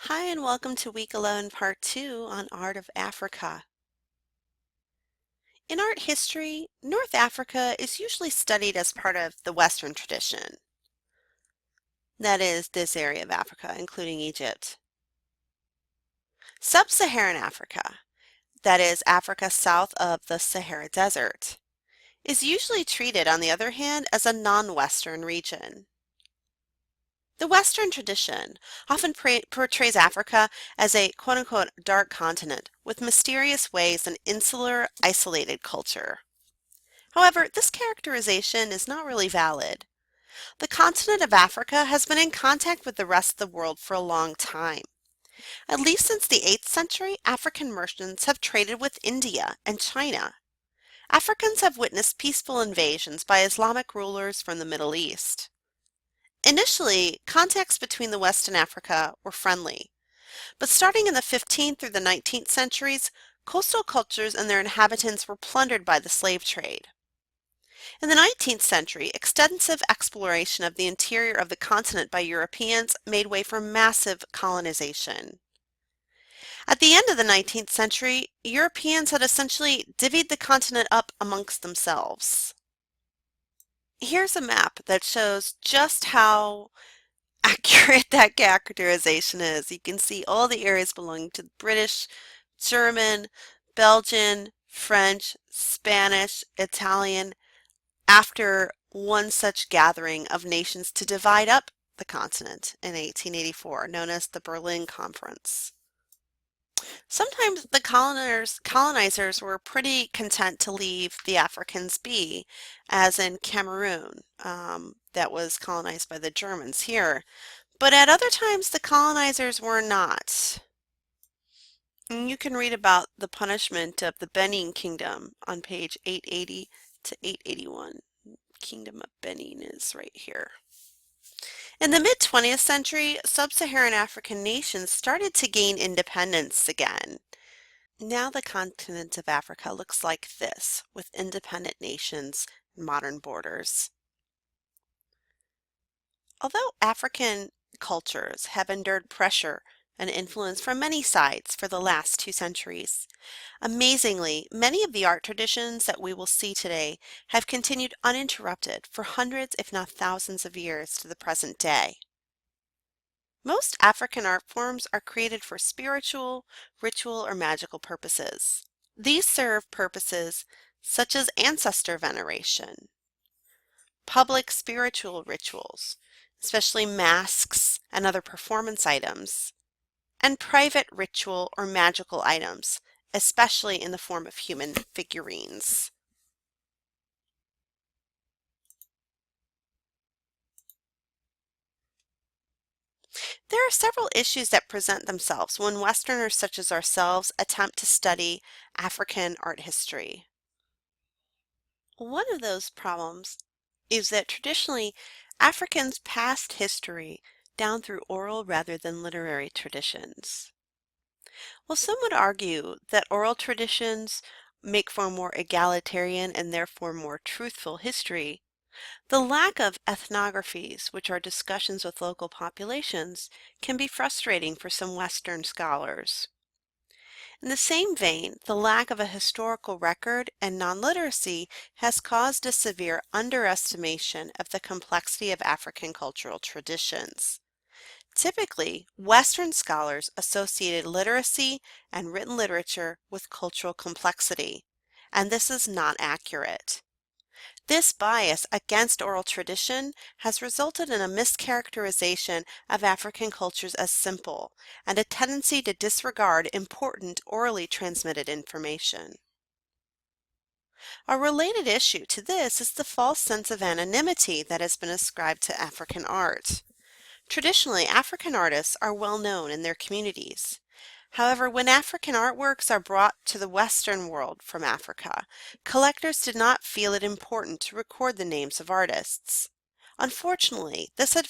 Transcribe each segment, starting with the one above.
Hi, and welcome to Week 11, Part 2 on Art of Africa. In art history, North Africa is usually studied as part of the Western tradition. That is, this area of Africa, including Egypt. Sub-Saharan Africa, that is, Africa south of the Sahara Desert, is usually treated, on the other hand, as a non-Western region. The Western tradition often portrays Africa as a quote-unquote dark continent with mysterious ways and insular, isolated culture. However, this characterization is not really valid. The continent of Africa has been in contact with the rest of the world for a long time. At least since the 8th century, African merchants have traded with India and China. Africans have witnessed peaceful invasions by Islamic rulers from the Middle East. Initially, contacts between the West and Africa were friendly, but starting in the 15th through the 19th centuries, coastal cultures and their inhabitants were plundered by the slave trade. In the 19th century, extensive exploration of the interior of the continent by Europeans made way for massive colonization. At the end of the 19th century, Europeans had essentially divvied the continent up amongst themselves. Here's a map that shows just how accurate that characterization is. You can see all the areas belonging to the British, German, Belgian, French, Spanish, Italian, after one such gathering of nations to divide up the continent in 1884, known as the Berlin Conference. Sometimes the colonizers were pretty content to leave the Africans be, as in Cameroon, that was colonized by the Germans here. But at other times, the colonizers were not. And you can read about the punishment of the Benin Kingdom on page 880 to 881. Kingdom of Benin is right here. In the mid-20th century, sub-Saharan African nations started to gain independence again. Now the continent of Africa looks like this, with independent nations and modern borders. Although African cultures have endured pressure and influence from many sides for the last 2 centuries, amazingly, many of the art traditions that we will see today have continued uninterrupted for hundreds, if not thousands of years to the present day. Most African art forms are created for spiritual, ritual, or magical purposes. These serve purposes such as ancestor veneration, public spiritual rituals, especially masks and other performance items, and private ritual or magical items, especially in the form of human figurines. There are several issues that present themselves when Westerners such as ourselves attempt to study African art history. One of those problems is that traditionally Africans passed history down through oral rather than literary traditions. Well, some would argue that oral traditions make for a more egalitarian and therefore more truthful history. The lack of ethnographies, which are discussions with local populations, can be frustrating for some Western scholars. In the same vein, the lack of a historical record and non-literacy has caused a severe underestimation of the complexity of African cultural traditions. Typically, Western scholars associated literacy and written literature with cultural complexity, and this is not accurate. This bias against oral tradition has resulted in a mischaracterization of African cultures as simple and a tendency to disregard important orally transmitted information. A related issue to this is the false sense of anonymity that has been ascribed to African art. Traditionally, African artists are well known in their communities. However, when African artworks are brought to the Western world from Africa, collectors did not feel it important to record the names of artists. Unfortunately, this has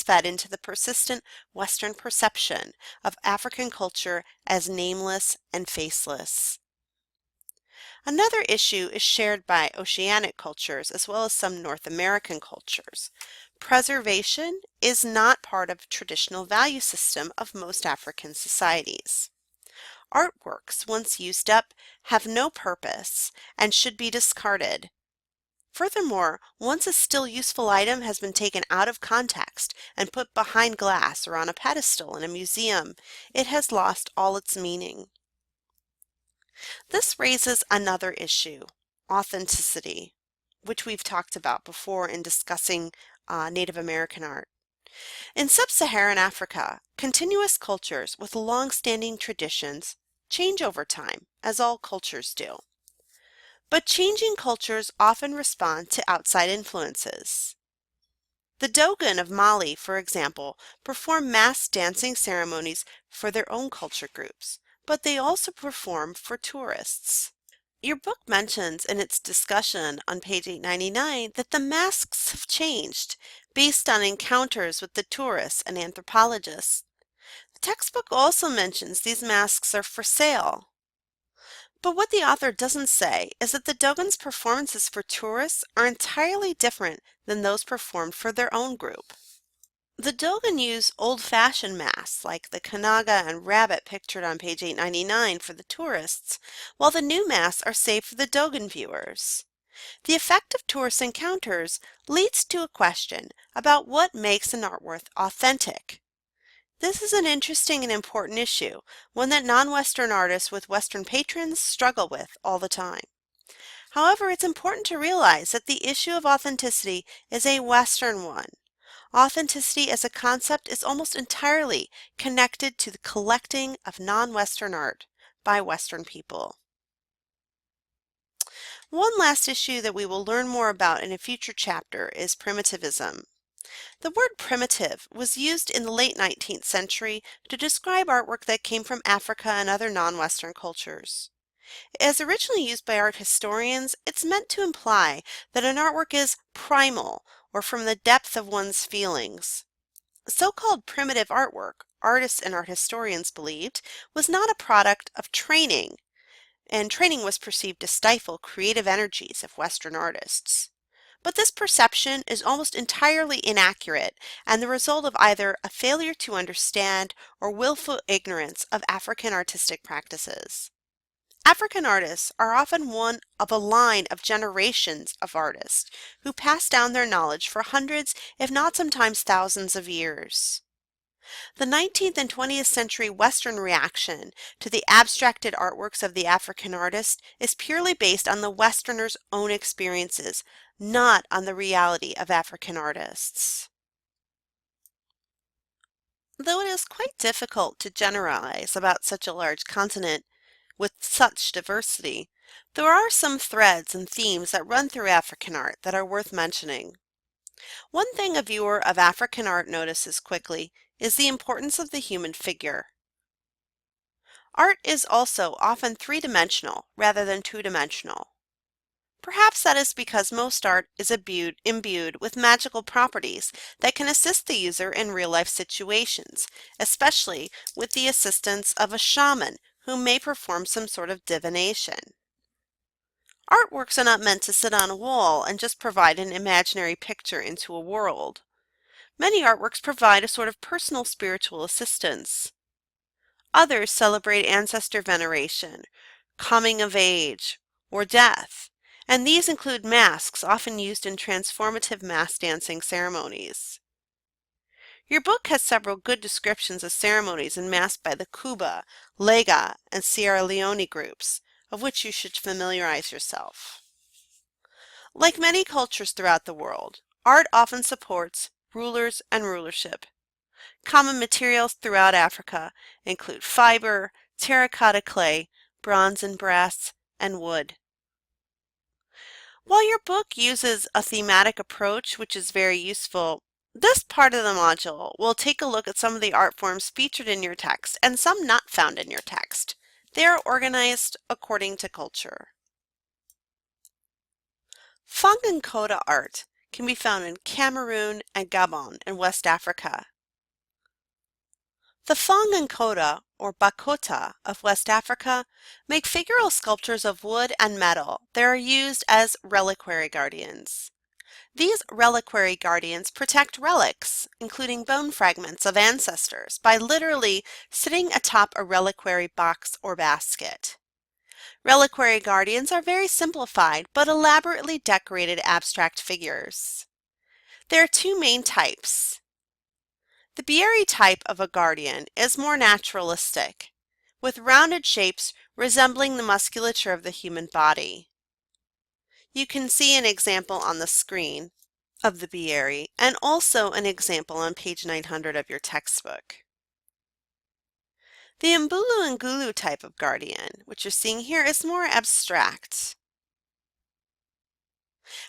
fed into the persistent Western perception of African culture as nameless and faceless. Another issue is shared by oceanic cultures as well as some North American cultures. preservation is not part of traditional value system of most African societies. Artworks, once used up, have no purpose and should be discarded. Furthermore, once a still useful item has been taken out of context and put behind glass or on a pedestal in a museum, it has lost all its meaning. This raises another issue, authenticity, which we've talked about before in discussing Native American art. In sub-Saharan Africa, continuous cultures with long-standing traditions change over time, as all cultures do. But changing cultures often respond to outside influences. The Dogon of Mali, for example, perform mass dancing ceremonies for their own culture groups, but they also perform for tourists. Your book mentions in its discussion on page 899 that the masks have changed based on encounters with the tourists and anthropologists. The textbook also mentions these masks are for sale. But what the author doesn't say is that the Dogon's performances for tourists are entirely different than those performed for their own group. The Dogon use old-fashioned masks like the Kanaga and rabbit pictured on page 899 for the tourists, while the new masks are saved for the Dogon viewers. The effect of tourist encounters leads to a question about what makes an artwork authentic. This is an interesting and important issue, one that non-Western artists with Western patrons struggle with all the time. However, it's important to realize that the issue of authenticity is a Western one. Authenticity as a concept is almost entirely connected to the collecting of non-Western art by Western people. One last issue that we will learn more about in a future chapter is primitivism. The word primitive was used in the late 19th century to describe artwork that came from Africa and other non-Western cultures. As originally used by art historians, it's meant to imply that an artwork is primal or from the depth of one's feelings. So-called primitive artwork, artists and art historians believed, was not a product of training, and training was perceived to stifle creative energies of Western artists. But this perception is almost entirely inaccurate and the result of either a failure to understand or willful ignorance of African artistic practices. African artists are often one of a line of generations of artists who pass down their knowledge for hundreds, if not sometimes thousands of years. The 19th and 20th century Western reaction to the abstracted artworks of the African artist is purely based on the Westerner's own experiences, not on the reality of African artists. Though it is quite difficult to generalize about such a large continent with such diversity, there are some threads and themes that run through African art that are worth mentioning. One thing a viewer of African art notices quickly is the importance of the human figure. Art is also often three-dimensional rather than two-dimensional. Perhaps that is because most art is imbued with magical properties that can assist the user in real-life situations, especially with the assistance of a shaman who may perform some sort of divination. Artworks are not meant to sit on a wall and just provide an imaginary picture into a world. Many artworks provide a sort of personal spiritual assistance. Others celebrate ancestor veneration, coming of age, or death, and these include masks often used in transformative mass dancing ceremonies. Your book has several good descriptions of ceremonies and masks by the Kuba, Lega, and Sierra Leone groups, of which you should familiarize yourself. Like many cultures throughout the world, art often supports rulers and rulership. Common materials throughout Africa include fiber, terracotta clay, bronze and brass, and wood. While your book uses a thematic approach, which is very useful, this part of the module will take a look at some of the art forms featured in your text and some not found in your text. They are organized according to culture. Fang and Koda art can be found in Cameroon and Gabon in West Africa. The Fang and Koda, or Bakota, of West Africa make figural sculptures of wood and metal that are used as reliquary guardians. These reliquary guardians protect relics, including bone fragments of ancestors, by literally sitting atop a reliquary box or basket. Reliquary guardians are very simplified but elaborately decorated abstract figures. There are two main types. The Bieri type of a guardian is more naturalistic, with rounded shapes resembling the musculature of the human body. You can see an example on the screen of the Bieri and also an example on page 900 of your textbook. The Mbulu Ngulu type of guardian, which you're seeing here, is more abstract,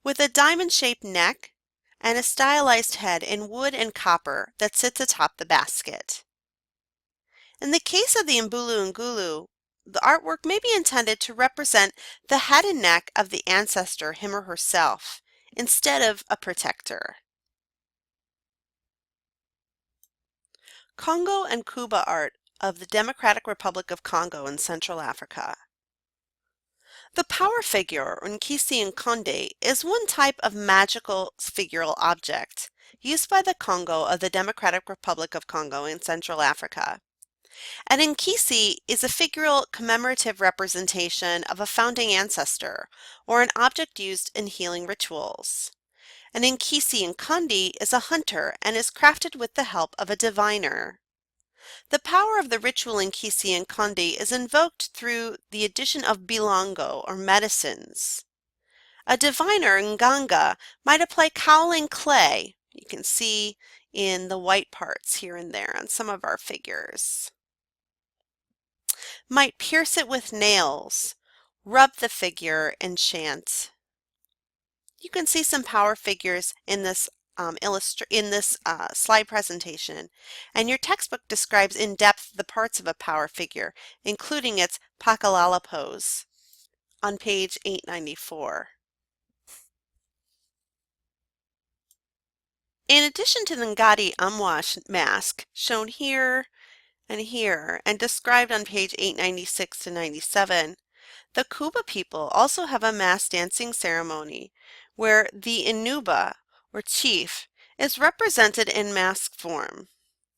with a diamond-shaped neck and a stylized head in wood and copper that sits atop the basket. In the case of the Mbulu Ngulu, the artwork may be intended to represent the head and neck of the ancestor, him or herself, instead of a protector. Congo and Cuba art of the Democratic Republic of Congo in Central Africa. The power figure, or Nkisi Nkonde, is one type of magical figural object used by the Congo of the Democratic Republic of Congo in Central Africa. An Nkisi is a figural commemorative representation of a founding ancestor or an object used in healing rituals. An Nkisi Nkonde is a hunter and is crafted with the help of a diviner. The power of the ritual Nkisi Nkonde is invoked through the addition of bilongo, or medicines. A diviner, Nganga, might apply cowling clay, you can see in the white parts here and there on some of our figures, might pierce it with nails, rub the figure, and chant. You can see some power figures in this slide presentation, and your textbook describes in depth the parts of a power figure, including its pakalala pose, on page 894. In addition to the Ngati Amwash mask, shown here and described on page 896 to 97, the Kuba people also have a mass dancing ceremony where the Inuba, or chief, is represented in mask form.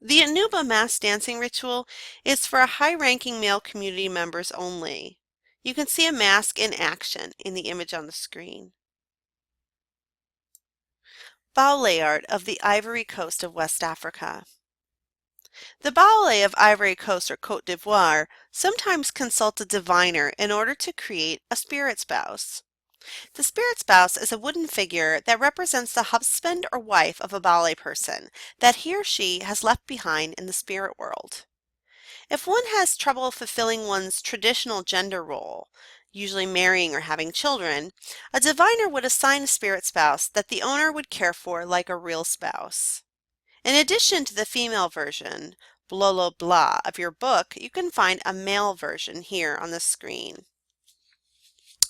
The Inuba mass dancing ritual is for high-ranking male community members only. You can see a mask in action in the image on the screen. Baule art of the Ivory Coast of West Africa. The Baule of Ivory Coast, or Côte d'Ivoire, sometimes consult a diviner in order to create a spirit spouse. The spirit spouse is a wooden figure that represents the husband or wife of a Baule person that he or she has left behind in the spirit world. If one has trouble fulfilling one's traditional gender role, usually marrying or having children, a diviner would assign a spirit spouse that the owner would care for like a real spouse. In addition to the female version, Blolo Blah, of your book, you can find a male version here on the screen.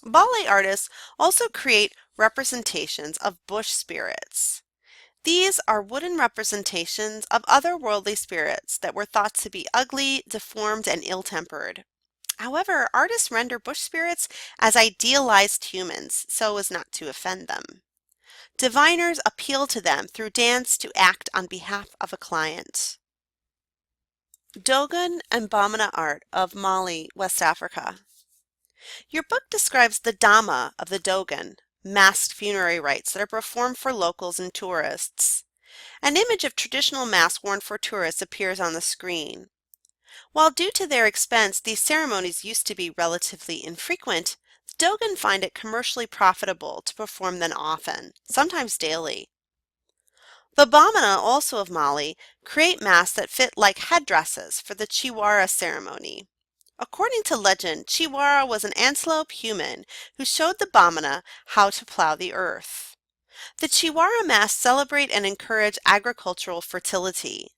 Baule artists also create representations of bush spirits. These are wooden representations of otherworldly spirits that were thought to be ugly, deformed, and ill-tempered. However, artists render bush spirits as idealized humans so as not to offend them. Diviners appeal to them through dance to act on behalf of a client. Dogon and Bamana art of Mali, West Africa. Your book describes the Dama of the Dogon, masked funerary rites that are performed for locals and tourists. An image of traditional masks worn for tourists appears on the screen. While due to their expense, these ceremonies used to be relatively infrequent, the Dogon find it commercially profitable to perform them often, sometimes daily. The Bamana, also of Mali, create masks that fit like headdresses for the Chiwara ceremony. According to legend, Chiwara was an antelope human who showed the Bamana how to plow the earth. The Chiwara masks celebrate and encourage agricultural fertility.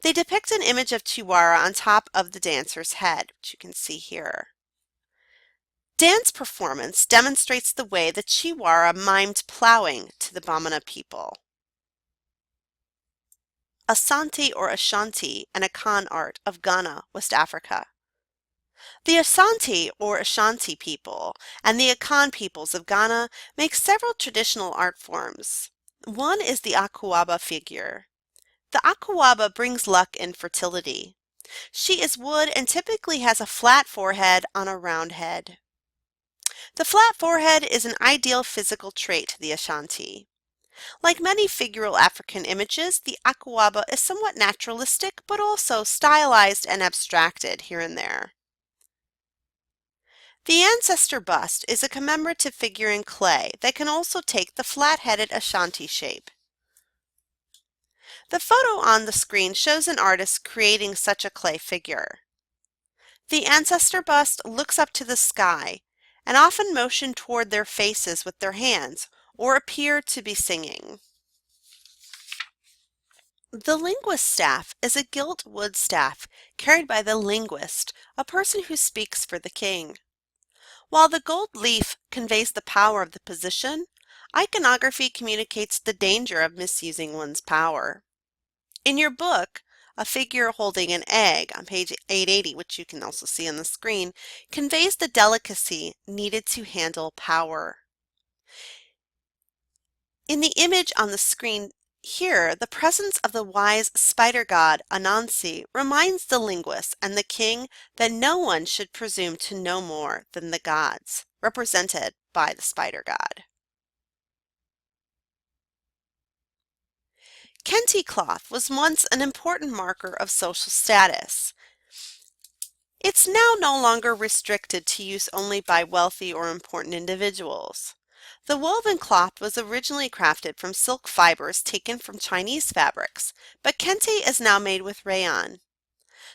They depict an image of Chiwara on top of the dancer's head, which you can see here. Dance performance demonstrates the way the Chiwara mimed plowing to the Bamana people. Asante or Ashanti, and Akan art of Ghana, West Africa. The Asante or Ashanti people and the Akan peoples of Ghana make several traditional art forms. One is the Akuaba figure. The Akuaba brings luck and fertility. She is wood and typically has a flat forehead on a round head. The flat forehead is an ideal physical trait to the Ashanti. Like many figural African images, the Akuaba is somewhat naturalistic but also stylized and abstracted here and there. The ancestor bust is a commemorative figure in clay that can also take the flat-headed Ashanti shape. The photo on the screen shows an artist creating such a clay figure. The ancestor bust looks up to the sky and often motion toward their faces with their hands or appear to be singing. The linguist staff is a gilt wood staff carried by the linguist, a person who speaks for the king. While the gold leaf conveys the power of the position, iconography communicates the danger of misusing one's power. In your book, a figure holding an egg on page 880, which you can also see on the screen, conveys the delicacy needed to handle power. In the image on the screen here, the presence of the wise spider god Anansi reminds the linguist and the king that no one should presume to know more than the gods, represented by the spider god. Kente cloth was once an important marker of social status. It's now no longer restricted to use only by wealthy or important individuals. The woven cloth was originally crafted from silk fibers taken from Chinese fabrics, but kente is now made with rayon.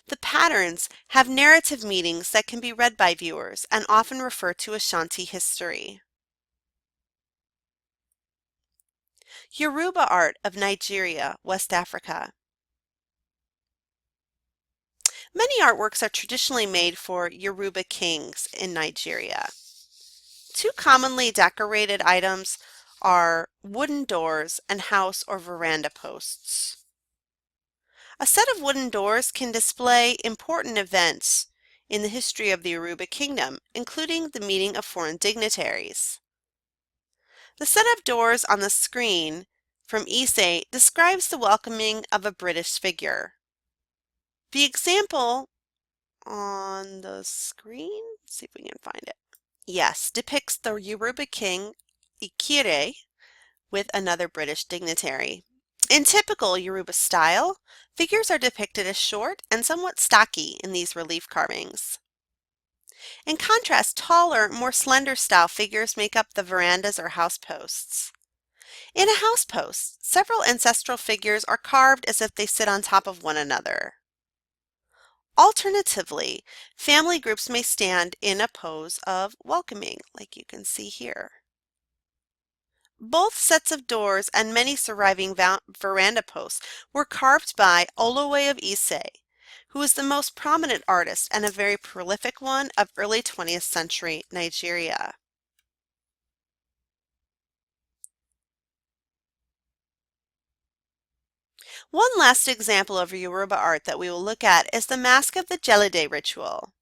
The patterns have narrative meanings that can be read by viewers and often refer to Ashanti history. Yoruba art of Nigeria, West Africa. Many artworks are traditionally made for Yoruba kings in Nigeria. Two commonly decorated items are wooden doors and house or veranda posts. A set of wooden doors can display important events in the history of the Yoruba kingdom, including the meeting of foreign dignitaries. The set of doors on the screen from Ise describes the welcoming of a British figure. The example on the screen, let's see if we can find it. Yes, depicts the Yoruba king Ikire with another British dignitary. In typical Yoruba style, figures are depicted as short and somewhat stocky in these relief carvings. In contrast, taller, more slender style figures make up the verandas or house posts. In a house post, several ancestral figures are carved as if they sit on top of one another. Alternatively, family groups may stand in a pose of welcoming, like you can see here. Both sets of doors and many surviving veranda posts were carved by Olowe of Ise, who is the most prominent artist and a very prolific one of early 20th century Nigeria. One last example of Yoruba art that we will look at is the Mask of the Jelide ritual.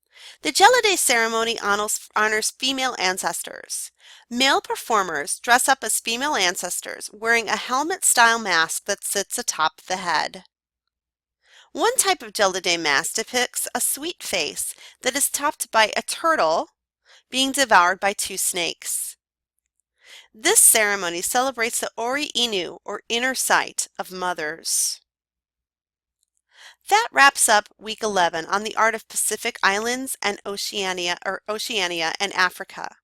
The Jelide ceremony honors female ancestors. Male performers dress up as female ancestors wearing a helmet-style mask that sits atop the head. One type of Jelide mask depicts a sweet face that is topped by a turtle being devoured by two snakes. This ceremony celebrates the Ori Inu, or inner sight, of mothers. That wraps up week 11 on the art of Pacific Islands and Oceania and Africa.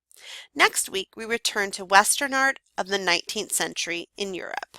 Next week, we return to Western art of the 19th century in Europe.